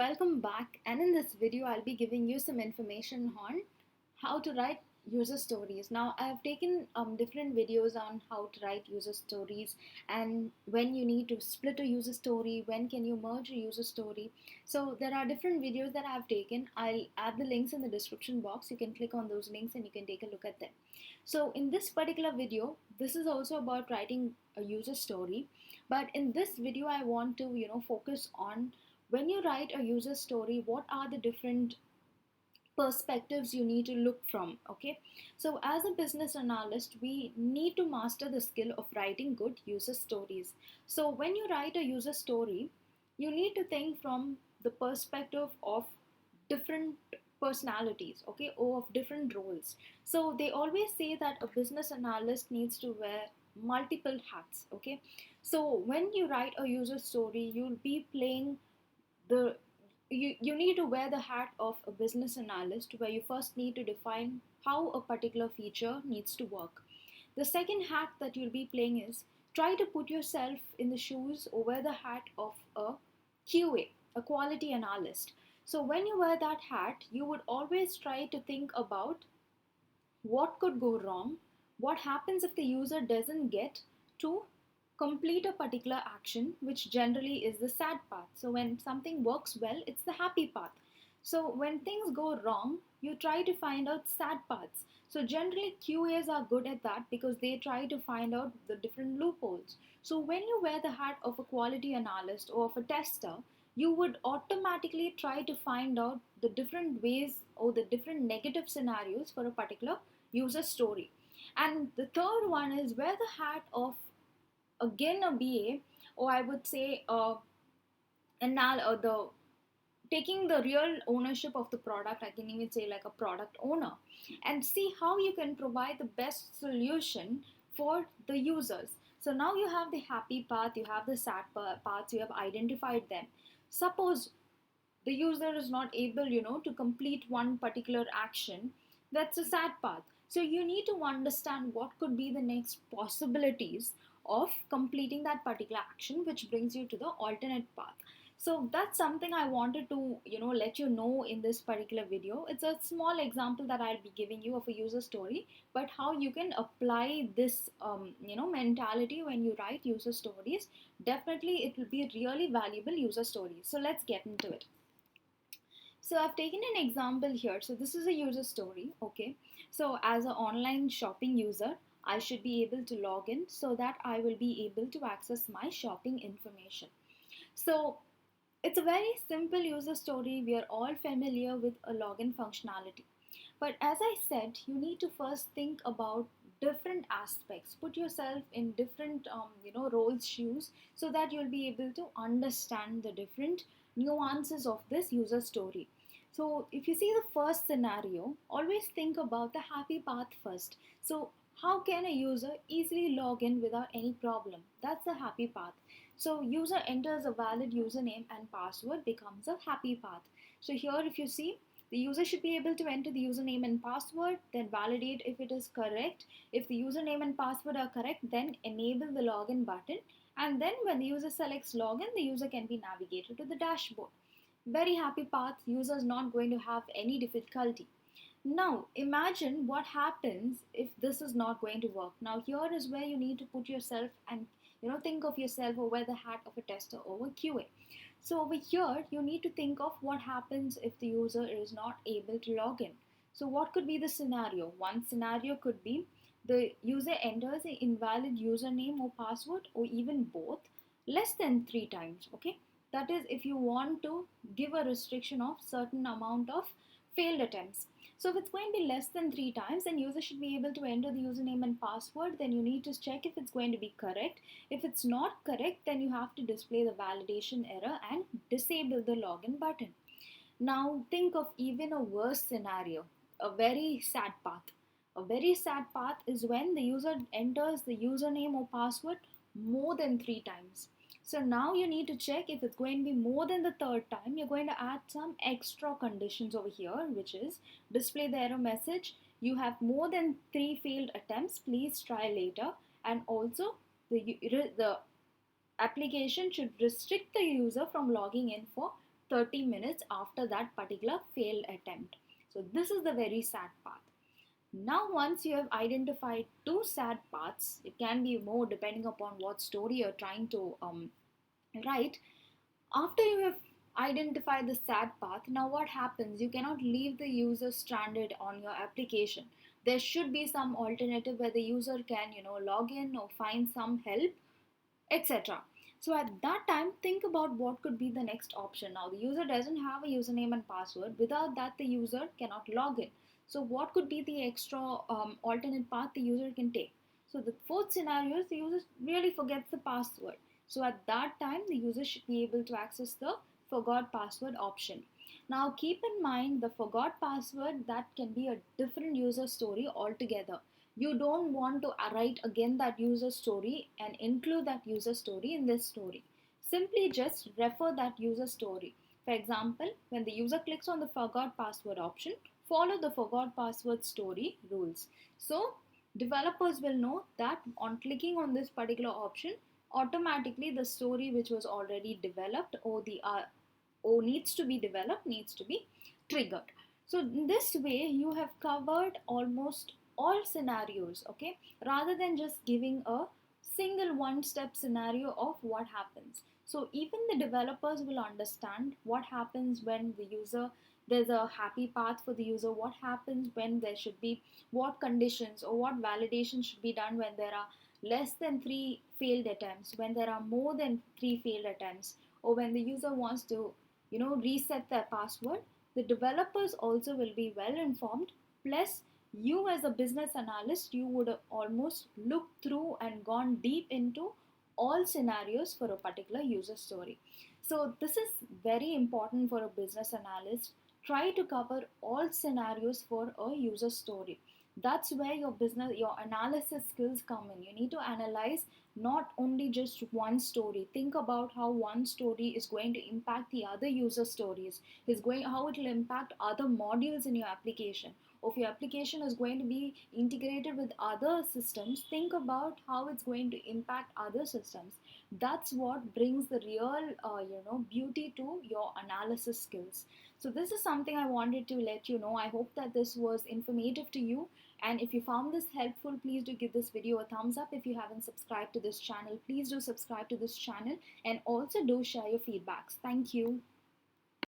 welcome back, and in this video I'll be giving you some information on how to write user stories. Now I have taken different videos on how to write user stories and when you need to split a user story, when can you merge a user story. So there are different videos that I have taken. I'll add the links in the description box. You can click on those links and you can take a look at them. So in this particular video, this is also about writing a user story, but in this video I want to focus on when you write a user story, what are the different perspectives you need to look from. Okay, so as a business analyst, we need to master the skill of writing good user stories. So when you write a user story, you need to think from the perspective of different personalities, okay, or of different roles. So they always say that a business analyst needs to wear multiple hats. Okay, so when you write a user story, you'll be playing the you need to wear the hat of a business analyst, where you first need to define how a particular feature needs to work. The second hat that you'll be playing is try to put yourself in the shoes or wear the hat of a QA, a quality analyst. So when you wear that hat, you would always try to think about what could go wrong, what happens if the user doesn't get to complete a particular action, which generally is the sad path. So when something works well, it's the happy path. So when things go wrong, you try to find out sad paths. So generally QAs are good at that because they try to find out the different loopholes. So when you wear the hat of a quality analyst or of a tester, you would automatically try to find out the different ways or the different negative scenarios for a particular user story. And the third one is wear the hat of again a BA, or I would say the taking the real ownership of the product. I can even say like a product owner, and see how you can provide the best solution for the users. So now you have the happy path, you have the sad paths, you have identified them. Suppose the user is not able to complete one particular action, that's a sad path. So you need to understand what could be the next possibilities of completing that particular action, which brings you to the alternate path. So that's something I wanted to let you know in this particular video. It's a small example that I'll be giving you of a user story, but how you can apply this mentality when you write user stories, definitely it will be a really valuable user story. So let's get into it. So I've taken an example here. So this is a user story. Okay, so as an online shopping user, I should be able to log in so that I will be able to access my shopping information. So it's a very simple user story. We are all familiar with a login functionality. But as I said, you need to first think about different aspects. Put yourself in different roles shoes, so that you'll be able to understand the different nuances of this user story. So if you see the first scenario, always think about the happy path first. So how can a user easily log in without any problem? That's the happy path. So user enters a valid username and password becomes a happy path. So here if you see, the user should be able to enter the username and password, then validate if it is correct. If the username and password are correct, then enable the login button. And then when the user selects login, the user can be navigated to the dashboard. Very happy path, user is not going to have any difficulty. Now imagine what happens if this is not going to work. Now here is where you need to put yourself and think of yourself or wear the hat of a tester or a QA. So over here you need to think of what happens if the user is not able to log in. So what could be the scenario? One scenario could be the user enters an invalid username or password, or even both, less than 3 times. Okay, that is if you want to give a restriction of certain amount of failed attempts. So if it's going to be less than 3 times, then user should be able to enter the username and password. Then you need to check if it's going to be correct. If it's not correct, then you have to display the validation error and disable the login button. Now think of even a worse scenario, a very sad path. A very sad path is when the user enters the username or password more than 3 times. So now you need to check if it's going to be more than the third time. You're going to add some extra conditions over here, which is display the error message. You have more than 3 failed attempts. Please try later. And also the application should restrict the user from logging in for 30 minutes after that particular failed attempt. So this is the very sad part. Now, once you have identified two sad paths, it can be more depending upon what story you're trying to write. After you have identified the sad path, now what happens? You cannot leave the user stranded on your application. There should be some alternative where the user can, log in or find some help, etc. So at that time, think about what could be the next option. Now the user doesn't have a username and password. Without that, the user cannot log in. So what could be the extra alternate path the user can take? So the fourth scenario is the user really forgets the password. So at that time, the user should be able to access the forgot password option. Now keep in mind the forgot password, that can be a different user story altogether. You don't want to write again that user story and include that user story in this story. Simply just refer that user story. For example, when the user clicks on the forgot password option, follow the forgot password story rules. So developers will know that on clicking on this particular option, automatically the story which was already developed or needs to be developed needs to be triggered. So in this way you have covered almost all scenarios, okay, rather than just giving a single one step scenario of what happens. So even the developers will understand what happens when the user, there's a happy path for the user, what happens when there should be, what conditions or what validation should be done when there are less than 3 failed attempts, when there are more than 3 failed attempts, or when the user wants to reset their password. The developers also will be well informed. Plus you as a business analyst, you would almost look through and gone deep into all scenarios for a particular user story. So this is very important for a business analyst. Try to cover all scenarios for a user story. That's where your analysis skills come in. You need to analyze not only just one story. Think about how one story is going to impact the other user stories, how it will impact other modules in your application. Or if your application is going to be integrated with other systems, think about how it's going to impact other systems. That's what brings the real beauty to your analysis skills. So this is something I wanted to let you know. I hope that this was informative to you. And if you found this helpful, please do give this video a thumbs up. If you haven't subscribed to this channel, please do subscribe to this channel, and also do share your feedbacks. Thank you.